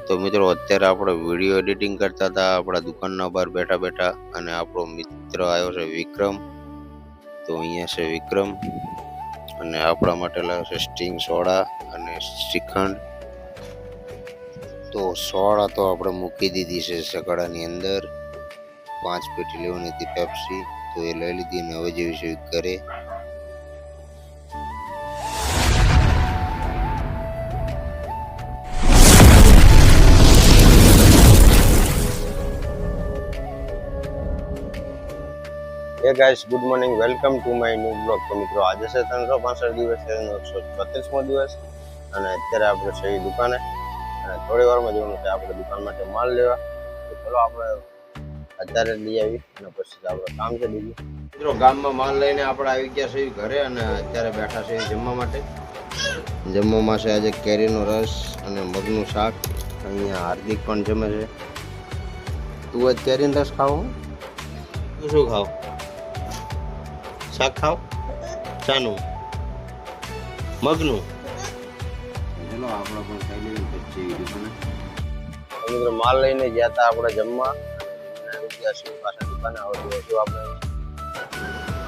તો મિત્રો અત્યારે આપણે વિડીયો એડિટિંગ કરતા હતા આપણા દુકાનના બહાર બેઠા બેઠા, અને આપણો મિત્ર આવ્યો છે વિક્રમ. તો અહીંયા છે વિક્રમ, અને આપણા માટે લાવ્યો છે સ્ટિંગ સોડા અને શ્રીખંડ. તો સોડા તો આપણે મૂકી દીધી છે સકડાની અંદર. 5 પેટી લેવાની હતી પેપ્સી, તો એ લઈ લીધી અને હવે જેવી છે ઘરે. હે guys, good morning, welcome to my new blog. તો મિત્રો આજે છે 365 દિવસ, 134મો દિવસ, અને અત્યારે આપણે છે દુકાને, અને થોડી વારમાં જવાનું છે આપણે દુકાન માટે માલ લેવા. તો ચલો આપણે અત્યારે લઈ આવી, અને પછી આપણે કામ છે બીજું. મિત્રો ગામમાં માલ લઈને આપણે આવી ગયા છે ઘરે, અને અત્યારે બેઠા છે જમવા માટે. જમવામાં છે આજે કેરીનો રસ અને મગનું શાક. અહીંયા હાર્દિક પણ જમે છે. તું આજ કેરીનો રસ ખાવ? તું શું ખાવ? શાક ખાવ? શાનું? મગનું? ચલો આપણે પણ ખાઈ લઈએ પછી દુકાને. મિત્રો માલ લઈને ગયા હતા આપણે જમવા, અને ગયા છીએ પાછા દુકાને. હવે જો આપણે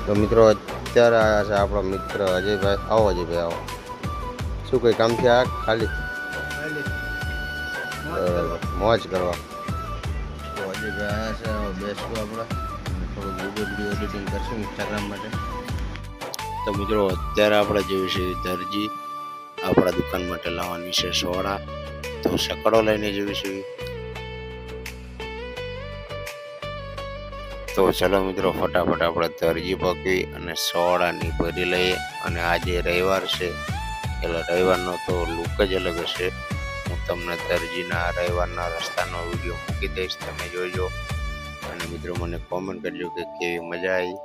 તો મિત્રો અત્યારે આવ્યા છે આપણા મિત્ર અજયભાઈ. આવો અજયભાઈ, આવો. શું કઈ કામથી આ ખાલી મોજ કરવા? તો અજયભાઈ આવ્યા છે, બેસવું આપણે થોડું વિડીયો એડિટિંગ કરશું ઇન્સ્ટાગ્રામ માટે. તો મિત્રો અત્યારે આપણે જેવી છે દરજી આપણા દુકાન માટે લાવવાની છે સોડા. તો સકડો લઈને જેવી છે. તો ચલો મિત્રો ફટાફટ આપણે દરજી પકવી અને સોડાની ભરી લઈએ. અને આજે રવિવાર છે, એટલે રવિવારનો તો લુક જ અલગ હશે. હું તમને દરજીના રવિવારના રસ્તાનો વિડીયો મૂકી દઈશ, તમે જોઈજો. અને મિત્રો મને કોમેન્ટ કરજો કે કેવી મજા આવી.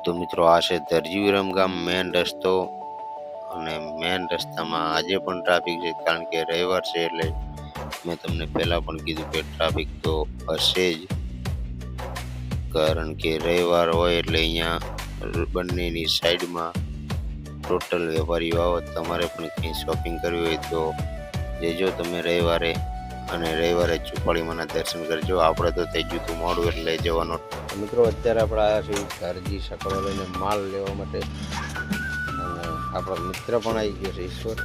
તો મિત્રો આ છે દરજી વિરમગામ મેન રસ્તો, અને મેન રસ્તામાં આજે પણ ટ્રાફિક છે, કારણ કે રવિવાર છે. એટલે મેં તમને પહેલાં પણ કીધું કે ટ્રાફિક તો હશે જ, કારણ કે રવિવાર હોય એટલે અહીંયા બંનેની સાઈડમાં ટોટલ વેપારીઓ આવો. તમારે પણ કંઈ શોપિંગ કરવી હોય તો જજો તમે રવિવારે, અને રવિવારે ચોપાળીમાંના દર્શન કરજો. આપણે તો થઈ ગયું હતું મોડું, એટલે જવાનો. મિત્રો અત્યારે આપણે આવ્યા છીએ દરજી સકડો લઈને માલ લેવા માટે, અને આપણો મિત્ર પણ આવી ગયો છે ઈશ્વર.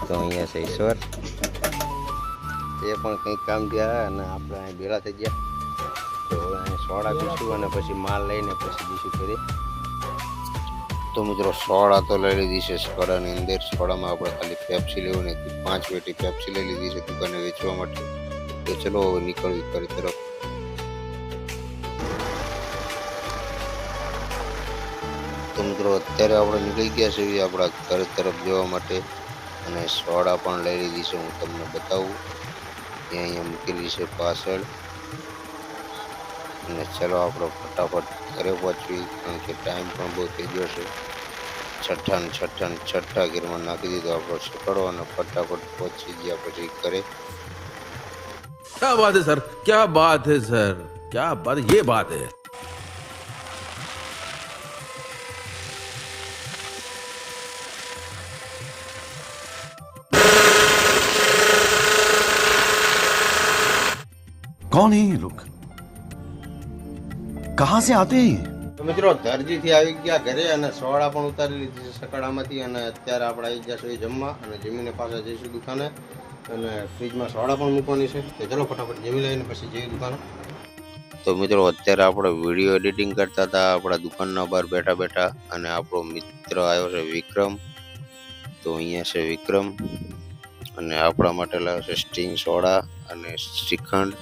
તો અહીંયા છે ઈશ્વર, એ પણ કંઈક કામથી આવ્યા, અને આપણે અહીં ભેળા થઈ ગયા. તો હવે અહીં સોડા પીશું, અને પછી માલ લઈને પછી બીજું કરીએ. તો મિત્રો સોડા તો લઈ લીધી છે સકડાની અંદર. સોડામાં આપણે ખાલી પેપ્સી લેવાની હતી. 5 પેટી પેપ્સી લઈ લીધી છે દુકાને વેચવા માટે. તો ચલો હવે નીકળવી ઘર તરફ. તો મિત્રો અત્યારે આપણે નીકળી ગયા છીએ આપણા ઘર તરફ જવા માટે, અને સોડા પણ લઈ લીધી છે. હું તમને બતાવું, ત્યાં અહીંયા મૂકેલી છે પાછળ. અને ચલો આપણે ફટાફટ ઘરે પહોંચવી, કારણ કે ટાઈમ પણ બહુ થઈ ગયો છે. છઠ્ઠા ગીરમાં નાખી દીધો આપણો સકડો, અને ફટાફટ પહોંચી ગયા પછી ઘરે. क्या बात है सर, क्या बात है सर, क्या बात, ये बात है. कौन है ये लोग, कहां से आते हैं? તો મિત્રો દરજીથી આવી ગયા ઘરે, અને સોડા પણ ઉતારી લીધી છે સકડામાંથી. અને અત્યારે આપણે આવી ગયા છીએ જમવા, અને જમીને પાછા જઈશું દુકાને, અને ફ્રીજમાં સોડા પણ મૂકવાની છે. તો ચલો ફટાફટ જમી લઈને પછી જઈએ દુકાને. તો મિત્રો અત્યારે આપણે વિડીયો એડિટિંગ કરતા હતા આપણા દુકાનના બહાર બેઠા બેઠા, અને આપણો મિત્ર આવ્યો છે વિક્રમ. તો અહીંયા છે વિક્રમ, અને આપણા માટે લાવ્યો છે સ્ટિંગ સોડા અને શ્રીખંડ.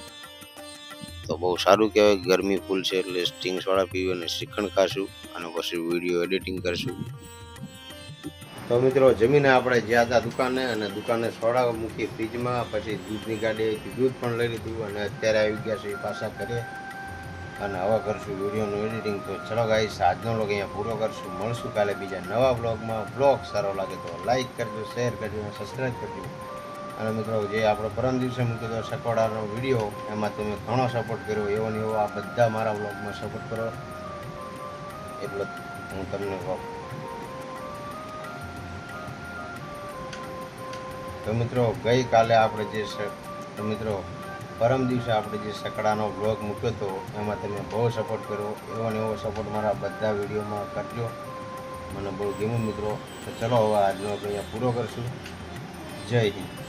તો બહુ સારું કહેવાય, ગરમી ફૂલ છે એટલે સ્ટિંગ સોડા પીવી અને શ્રીખંડ ખાશું, અને પછી વિડીયો એડિટિંગ કરશું. તો મિત્રો જમીને આપણે ગયા હતા દુકાને, અને દુકાને સોડા મૂકી ફ્રીજમાં. પછી દૂધની ગાડી આવી, દૂધ પણ લઈ લીધું, અને અત્યારે આવી ગયા છે પાછા ઘરે, અને હવે કરશું વિડીયોનું એડિટિંગ. તો ચલો ગાઈસ, આજનો વ્લોગ અહીંયા પૂરો કરશું. મળશું કાલે બીજા નવા બ્લોગમાં. બ્લોગ સારો લાગે તો લાઈક કરજો, શેર કરજો અને સબસ્ક્રાઈબ કરજો. અને મિત્રો જે આપણે પરમ દિવસે મૂક્યો હતો સકોડાનો વિડીયો, એમાં તમે ઘણો સપોર્ટ કર્યો. એવો ને એવો આ બધા મારા વ્લોગમાં સપોર્ટ કરો, એટલે હું તમને કહું. તો મિત્રો ગઈકાલે આપણે જે તો મિત્રો પરમ દિવસે આપણે જે સકડાનો બ્લોગ મૂક્યો હતો એમાં તમે બહુ સપોર્ટ કર્યો, એવો ને એવો સપોર્ટ મારા બધા વિડીયોમાં કરજો, મને બહુ ગમ્યું મિત્રો. તો ચલો હવે આજનો આપણે અહીંયા પૂરો કરશું. જય હિન્દ.